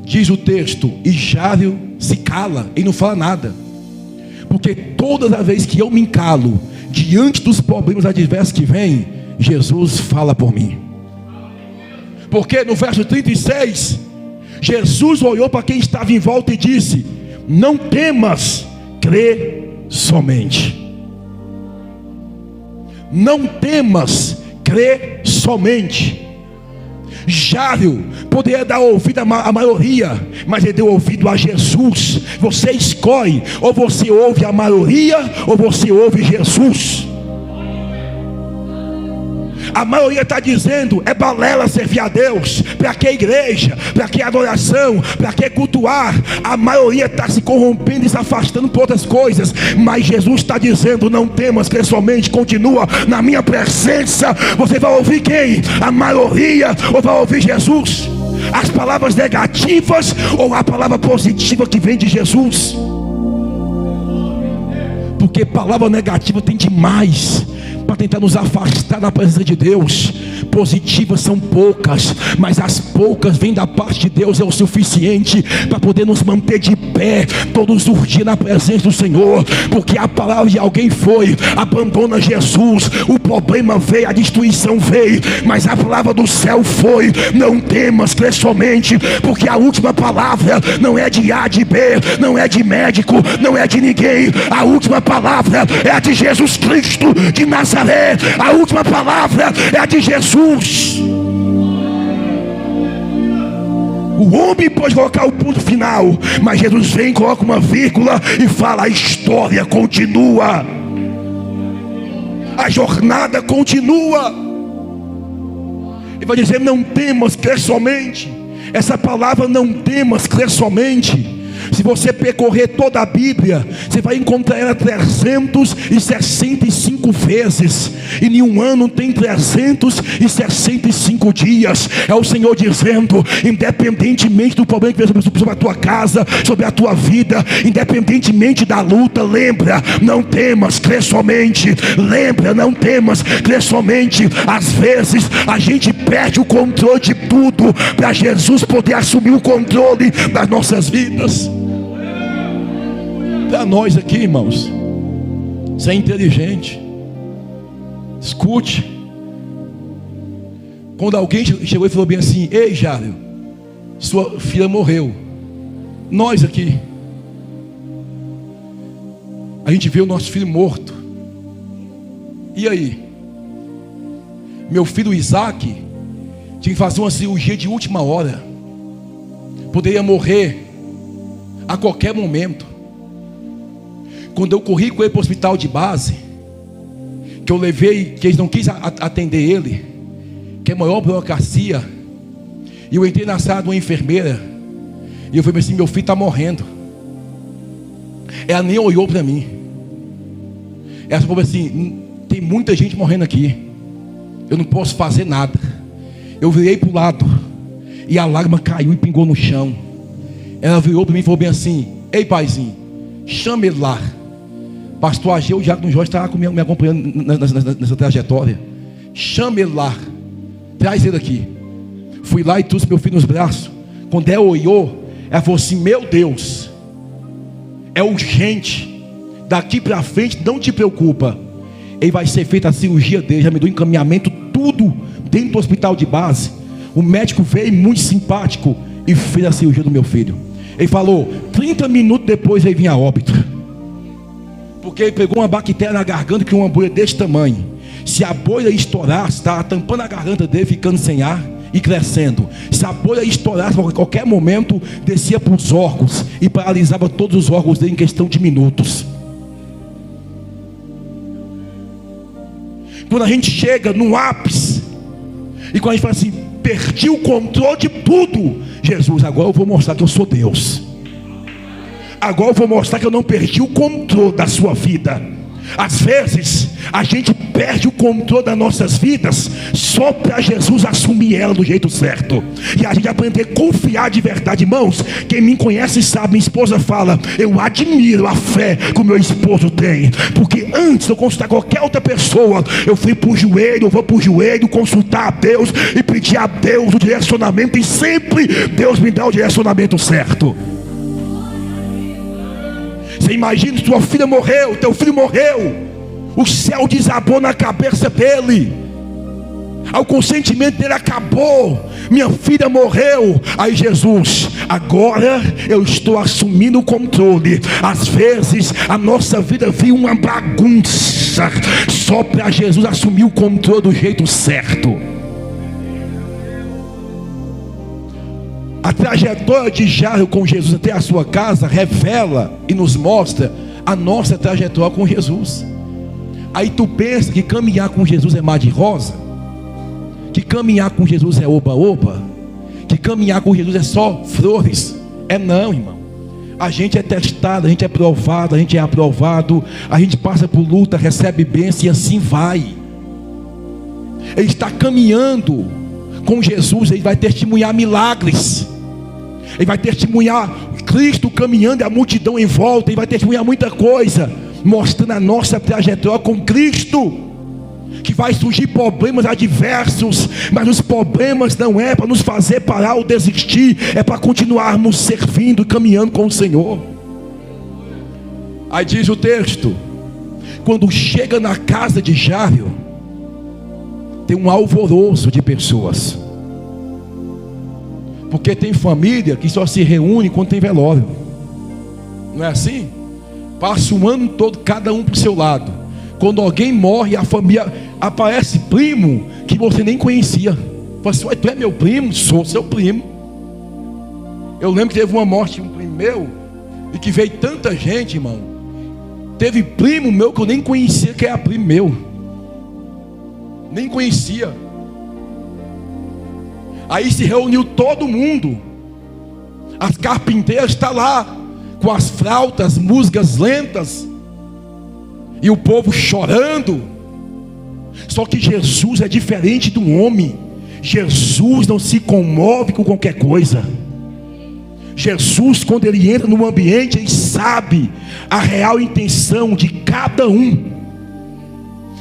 Diz o texto: e Jário se cala e não fala nada. Porque todas as vezes que eu me encalo diante dos problemas adversos que vêm, Jesus fala por mim. Porque no verso 36, Jesus olhou para quem estava em volta e disse: não temas, crê somente. Não temas, crê somente. Jário poderia dar ouvido à maioria, mas ele deu ouvido a Jesus. Você escolhe, ou você ouve a maioria, ou você ouve Jesus. A maioria está dizendo: é balela servir a Deus. Para que igreja? Para que adoração? Para que cultuar? A maioria está se corrompendo e se afastando por outras coisas. Mas Jesus está dizendo: não temas, crê somente, continua na minha presença. Você vai ouvir quem? A maioria, ou vai ouvir Jesus? As palavras negativas ou a palavra positiva que vem de Jesus? Porque palavra negativa tem demais para tentar nos afastar da presença de Deus. Positivas são poucas, mas as poucas vêm da parte de Deus, é o suficiente para poder nos manter de pé todos os dias na presença do Senhor. Porque a palavra de alguém foi: abandona Jesus. O problema veio, a destruição veio, mas a palavra do céu foi: não temas, crê somente. Porque a última palavra não é de A, de B, não é de médico, não é de ninguém. A última palavra é a de Jesus Cristo de Nazaré. A última palavra é a de Jesus. O homem pode colocar o ponto final, mas Jesus vem, coloca uma vírgula e fala: a história continua, a jornada continua. Ele vai dizer: não temas, crê somente. Essa palavra não temas, crê somente, se você percorrer toda a Bíblia, você vai encontrar ela 365 vezes. E em um ano tem 365 dias. É o Senhor dizendo: independentemente do problema que vem sobre a tua casa, sobre a tua vida, independentemente da luta, lembra, não temas, crê somente. Lembra, não temas, crê somente. Às vezes a gente perde o controle de tudo para Jesus poder assumir o controle das nossas vidas. Para nós aqui, irmãos, você é inteligente, escute. Quando alguém chegou e falou bem assim: ei, Jário, sua filha morreu. Nós aqui, a gente vê o nosso filho morto. E aí? Meu filho Isaac tinha que fazer uma cirurgia de última hora, poderia morrer a qualquer momento. Quando eu corri com ele para o hospital de base, que eu levei, que eles não quis atender ele, que é a maior burocracia, e eu entrei na sala de uma enfermeira, e eu falei assim: meu filho está morrendo. Ela nem olhou para mim. Ela falou assim: tem muita gente morrendo aqui, eu não posso fazer nada. Eu virei para o lado, e a lágrima caiu e pingou no chão. Ela virou para mim e falou bem assim: ei, paizinho, chama ele lá. Pastor Ageu, o Diácono Jorge estava me acompanhando nessa trajetória. Chama ele lá, traz ele aqui. Fui lá e trouxe meu filho nos braços. Quando ela olhou, ela falou assim: meu Deus, é urgente, daqui para frente não te preocupa, ele vai ser feita a cirurgia dele. Já me deu encaminhamento, tudo dentro do hospital de base. O médico veio muito simpático e fez a cirurgia do meu filho. Ele falou: 30 minutos depois ele vinha a óbito, porque ele pegou uma bactéria na garganta, que uma bolha desse tamanho. Se a bolha estourasse, estava tampando a garganta dele, ficando sem ar e crescendo. Se a bolha estourasse, a qualquer momento descia para os órgãos e paralisava todos os órgãos dele em questão de minutos. Quando a gente chega no ápice, e quando a gente fala assim: perdi o controle de tudo, Jesus, agora eu vou mostrar que eu sou Deus. Agora eu vou mostrar que eu não perdi o controle da sua vida. Às vezes a gente perde o controle das nossas vidas só para Jesus assumir ela do jeito certo, e a gente aprender a confiar de verdade. Irmãos, quem me conhece sabe, minha esposa fala: eu admiro a fé que o meu esposo tem, porque antes de eu consultar qualquer outra pessoa, eu fui para o joelho, eu vou para o joelho consultar a Deus e pedir a Deus o direcionamento, e sempre Deus me dá o direcionamento certo. Você imagina, sua filha morreu, teu filho morreu, o céu desabou na cabeça dele, o consentimento dele acabou, minha filha morreu. Aí Jesus: agora eu estou assumindo o controle. Às vezes a nossa vida vive uma bagunça só para Jesus assumir o controle do jeito certo. A trajetória de Jairo com Jesus até a sua casa revela e nos mostra a nossa trajetória com Jesus. Aí tu pensa que caminhar com Jesus é mar de rosa, que caminhar com Jesus é oba-oba, que caminhar com Jesus é só flores. É não, irmão. A gente é testado, a gente é provado, a gente é aprovado, a gente passa por luta, recebe bênção e assim vai. Ele está caminhando com Jesus, ele vai testemunhar milagres, ele vai testemunhar Cristo caminhando e a multidão em volta, ele vai testemunhar muita coisa, mostrando a nossa trajetória com Cristo. Que vai surgir problemas adversos, mas os problemas não é para nos fazer parar ou desistir, é para continuarmos servindo e caminhando com o Senhor. Aí diz o texto: quando chega na casa de Jairo, tem um alvoroço de pessoas, porque tem família que só se reúne quando tem velório, não é assim? Passa um ano todo, cada um para o seu lado. Quando alguém morre, a família, aparece primo que você nem conhecia. Fala assim: tu é meu primo? Sou seu primo. Eu lembro que teve uma morte de um primo meu, e que veio tanta gente, irmão. Teve primo meu que eu nem conhecia, que era primo meu. Nem conhecia. Aí se reuniu todo mundo. As carpinteiras estão lá, com as flautas, músicas lentas, e o povo chorando. Só que Jesus é diferente do homem. Jesus não se comove com qualquer coisa. Jesus, quando ele entra no ambiente, ele sabe a real intenção de cada um.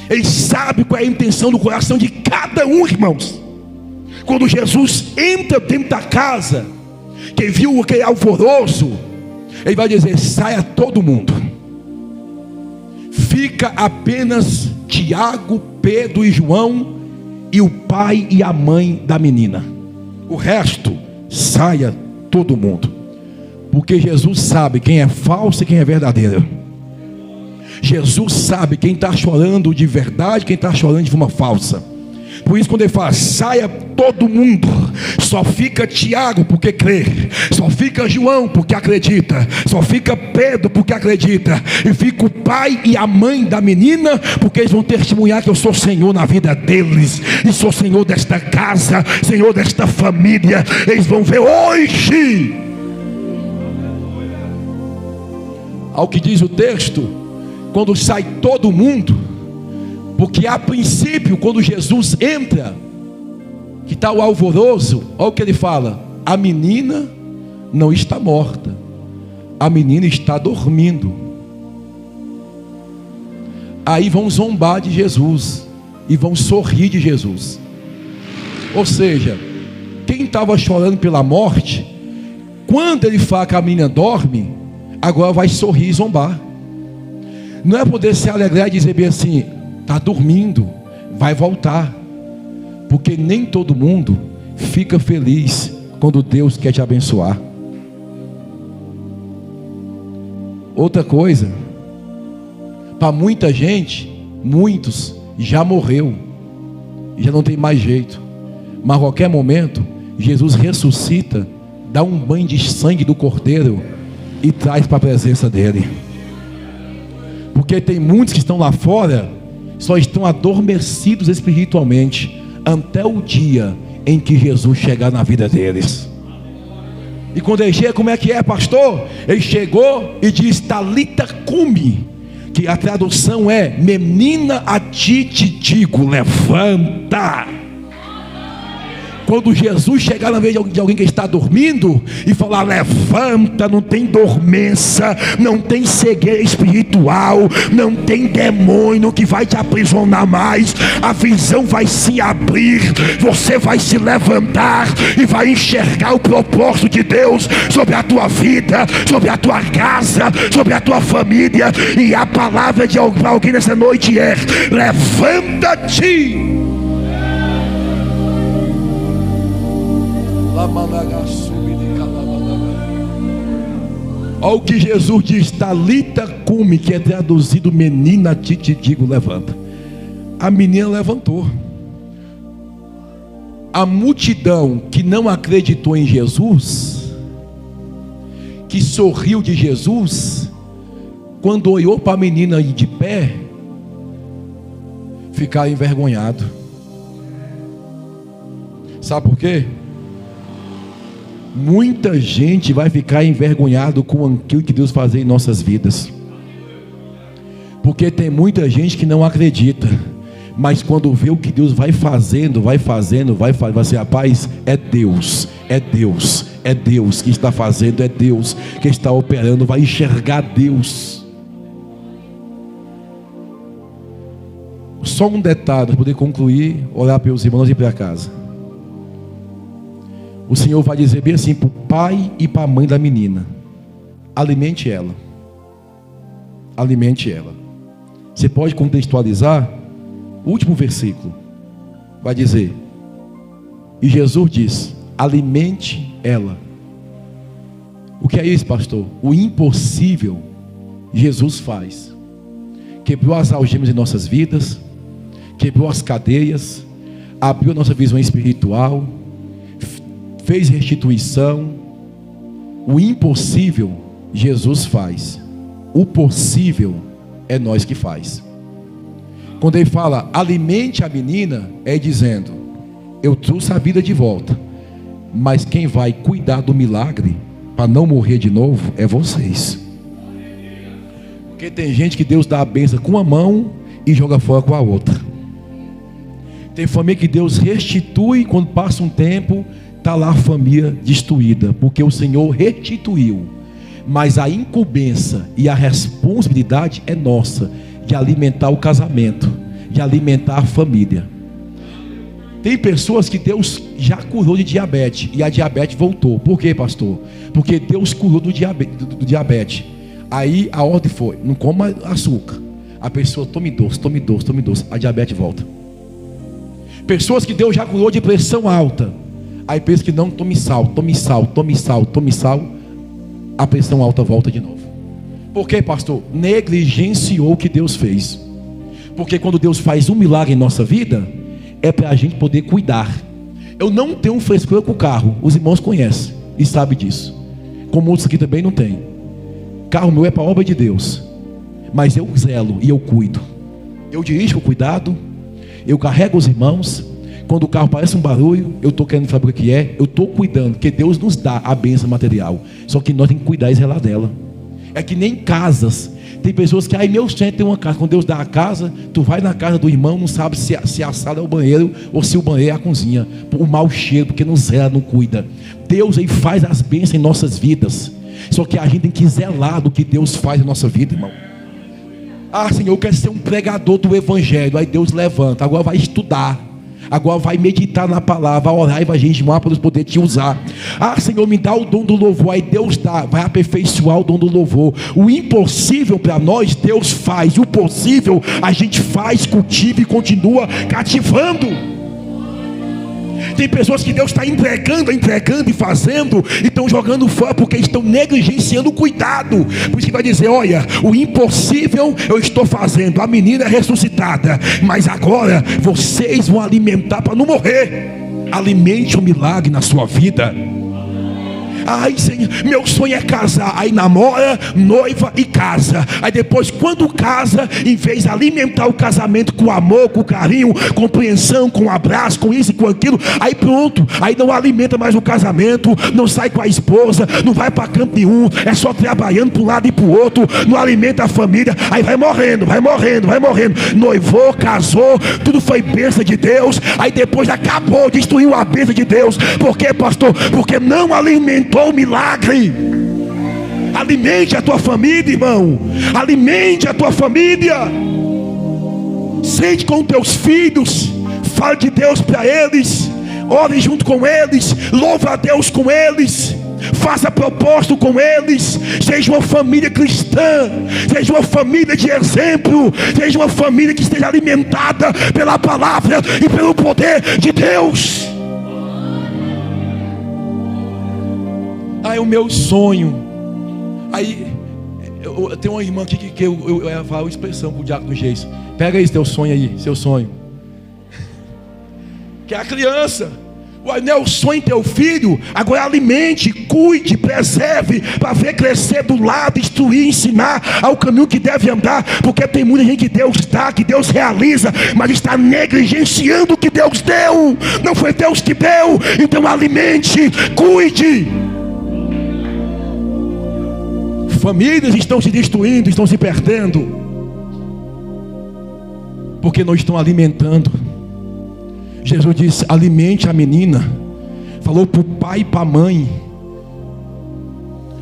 Ele sabe qual é a intenção do coração de cada um, irmãos. Quando Jesus entra dentro da casa, que viu aquele alvoroço, ele vai dizer: saia todo mundo. Fica apenas Tiago, Pedro e João, e o pai e a mãe da menina. O resto, saia todo mundo. Porque Jesus sabe quem é falso e quem é verdadeiro. Jesus sabe quem está chorando de verdade, quem está chorando de forma falsa. Por isso, quando ele fala: saia todo mundo, só fica Tiago porque crê, só fica João porque acredita, só fica Pedro porque acredita, e fica o pai e a mãe da menina, porque eles vão testemunhar que eu sou Senhor na vida deles, e sou Senhor desta casa, Senhor desta família. Eles vão ver hoje. Ao que diz o texto, quando sai todo mundo, porque a princípio, quando Jesus entra, que está o alvoroço, olha o que ele fala: a menina não está morta, a menina está dormindo. Aí vão zombar de Jesus e vão sorrir de Jesus. Ou seja, quem estava chorando pela morte, quando ele fala que a menina dorme, agora vai sorrir e zombar. Não é poder se alegrar e dizer bem assim: está dormindo, vai voltar. Porque nem todo mundo fica feliz quando Deus quer te abençoar. Outra coisa, para muita gente, muitos já morreu, já não tem mais jeito, mas a qualquer momento Jesus ressuscita, dá um banho de sangue do Cordeiro e traz para a presença dele. Porque tem muitos que estão lá fora, só estão adormecidos espiritualmente, até o dia em que Jesus chegar na vida deles. E quando ele chega, como é que é, pastor? Ele chegou e diz: Talita cumi, que a tradução é: menina, a ti te digo, levanta. Quando Jesus chegar na vez de alguém que está dormindo e falar: levanta, não tem dormência, não tem cegueira espiritual, não tem demônio que vai te aprisionar mais. A visão vai se abrir, você vai se levantar e vai enxergar o propósito de Deus sobre a tua vida, sobre a tua casa, sobre a tua família. E a palavra de alguém nessa noite é: levanta-te. Olha o que Jesus diz: Talita cumi, que é traduzido: menina, te digo, levanta. A menina levantou. a multidão que não acreditou em Jesus, que sorriu de Jesus, quando olhou para a menina de pé, ficaram envergonhados. Sabe por quê? Muita gente vai ficar envergonhado com aquilo que Deus faz em nossas vidas, porque tem muita gente que não acredita, mas quando vê o que Deus vai fazendo, vai ser, rapaz, é Deus que está fazendo, é Deus que está operando, vai enxergar Deus. Só um detalhe para poder concluir, orar pelos irmãos e ir para casa. O Senhor vai dizer bem assim para o pai e para a mãe da menina: alimente ela. Alimente ela. Você pode contextualizar o último versículo. Vai dizer: e Jesus diz: alimente ela. O que é isso, pastor? O impossível Jesus faz. Quebrou as algemas em nossas vidas, quebrou as cadeias, abriu a nossa visão espiritual, fez restituição. O impossível Jesus faz. O possível é nós que faz. Quando ele fala alimente a menina, é dizendo: eu trouxe a vida de volta, mas quem vai cuidar do milagre para não morrer de novo é vocês. Porque tem gente que Deus dá a bênção com uma mão e joga fora com a outra. Tem família que Deus restitui, quando passa um tempo, está lá a família destruída, porque o Senhor restituiu, mas a incumbência e a responsabilidade é nossa, de alimentar o casamento, de alimentar a família. Tem pessoas que Deus já curou de diabetes, e a diabetes voltou. Por quê, pastor? Porque Deus curou do diabetes. Aí a ordem foi: não coma açúcar. A pessoa tome doce, a diabetes volta. Pessoas que Deus já curou de pressão alta, aí pensa que não, tome sal, a pressão alta volta de novo. Por quê, pastor? Negligenciou o que Deus fez. Porque quando Deus faz um milagre em nossa vida, é para a gente poder cuidar. Eu não tenho frescura com o carro, os irmãos conhecem e sabem disso, como outros aqui também não tem. Carro meu é para a obra de Deus, mas eu zelo e eu cuido. Eu dirijo com cuidado, eu carrego os irmãos. Quando o carro parece um barulho, eu estou querendo saber o que é, eu estou cuidando, porque Deus nos dá a bênção material, só que nós temos que cuidar e zelar dela. É que nem casas. Tem pessoas que, meu sonho é ter uma casa. Quando Deus dá a casa, tu vai na casa do irmão, não sabe se a sala é o banheiro ou se o banheiro é a cozinha. O mau cheiro, porque não zela, não cuida. Deus aí faz as bênçãos em nossas vidas, só que a gente tem que zelar do que Deus faz em nossa vida, irmão. Senhor, eu quero ser um pregador do evangelho. Aí Deus levanta, agora vai estudar, agora vai meditar na palavra, vai orar e vai jejuar para Deus poder te usar. Senhor, me dá o dom do louvor. Aí Deus dá, vai aperfeiçoar o dom do louvor. O impossível para nós, Deus faz. O possível, a gente faz, cultiva e continua cativando. Tem pessoas que Deus está entregando e fazendo, e estão jogando fora, porque estão negligenciando o cuidado. Por isso que vai dizer: olha, o impossível eu estou fazendo, a menina é ressuscitada, mas agora vocês vão alimentar para não morrer. Alimente o milagre na sua vida. Senhor, meu sonho é casar. Aí namora, noiva e casa. Aí depois, quando casa, em vez de alimentar o casamento com amor, com carinho, compreensão, com abraço, com isso e com aquilo, aí pronto, aí não alimenta mais o casamento, não sai com a esposa, não vai para campo nenhum, é só trabalhando para um lado e para o outro, não alimenta a família, aí vai morrendo. Noivou, casou, tudo foi bênção de Deus, aí depois acabou, destruiu a bênção de Deus. Por quê, pastor? Porque não alimentou o milagre. Alimente a tua família, irmão. Alimente a tua família. Sente com teus filhos, fale de Deus para eles, ore junto com eles, louva a Deus com eles, faça propósito com eles. Seja uma família cristã, seja uma família de exemplo, seja uma família que esteja alimentada pela palavra e pelo poder de Deus. O meu sonho. Aí eu tenho uma irmã aqui que eu falo a expressão com o diácono Geis: pega esse teu sonho aí, seu sonho, que é a criança. Não é o sonho teu filho, agora alimente, cuide, preserve, para ver crescer do lado, instruir, ensinar ao caminho que deve andar, porque tem muita gente que Deus dá, que Deus realiza, mas está negligenciando o que Deus deu. Não foi Deus que deu, então alimente, cuide. Famílias estão se destruindo, estão se perdendo, porque não estão alimentando. Jesus disse: alimente a menina. Falou para o pai e para a mãe,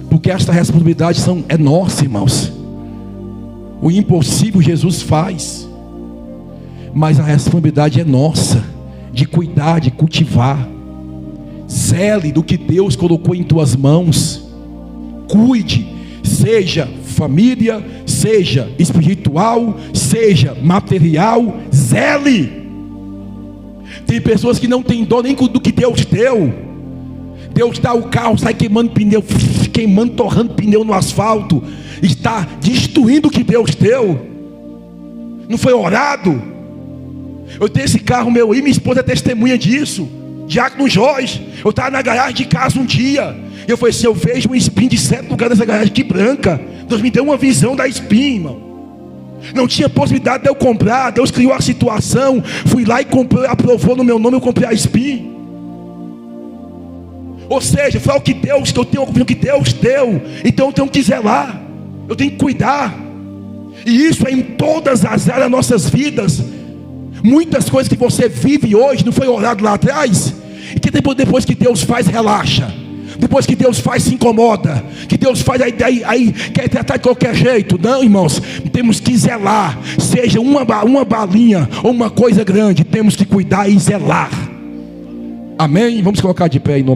porque esta responsabilidade é nossa, irmãos. O impossível Jesus faz, mas a responsabilidade é nossa, de cuidar, de cultivar. Zele do que Deus colocou em tuas mãos. Cuide, seja família, seja espiritual, seja material. Zele. Tem pessoas que não têm dó nem do que Deus deu. Deus dá o carro, sai queimando pneu, torrando pneu no asfalto. Está destruindo o que Deus deu. Não foi orado. Eu tenho esse carro meu aí, minha esposa é testemunha disso. Diácono Jorge, eu estava na garagem de casa um dia. E eu falei assim: eu vejo um espinho de 7 lugares nessa garagem que branca. Deus me deu uma visão da espinha, irmão. Não tinha possibilidade de eu comprar. Deus criou a situação. Fui lá e comprei, aprovou no meu nome, eu comprei a SPI. Ou seja, foi o que Deus, que eu tenho o que Deus deu. Então eu tenho que zelar, eu tenho que cuidar. E isso é em todas as áreas das nossas vidas. Muitas coisas que você vive hoje não foi orado lá atrás, e que depois que Deus faz, relaxa. Depois que Deus faz, se incomoda. Que Deus faz, aí quer tratar de qualquer jeito. Não, irmãos, temos que zelar. Seja uma balinha ou uma coisa grande, temos que cuidar e zelar. Amém? Vamos colocar de pé em nome.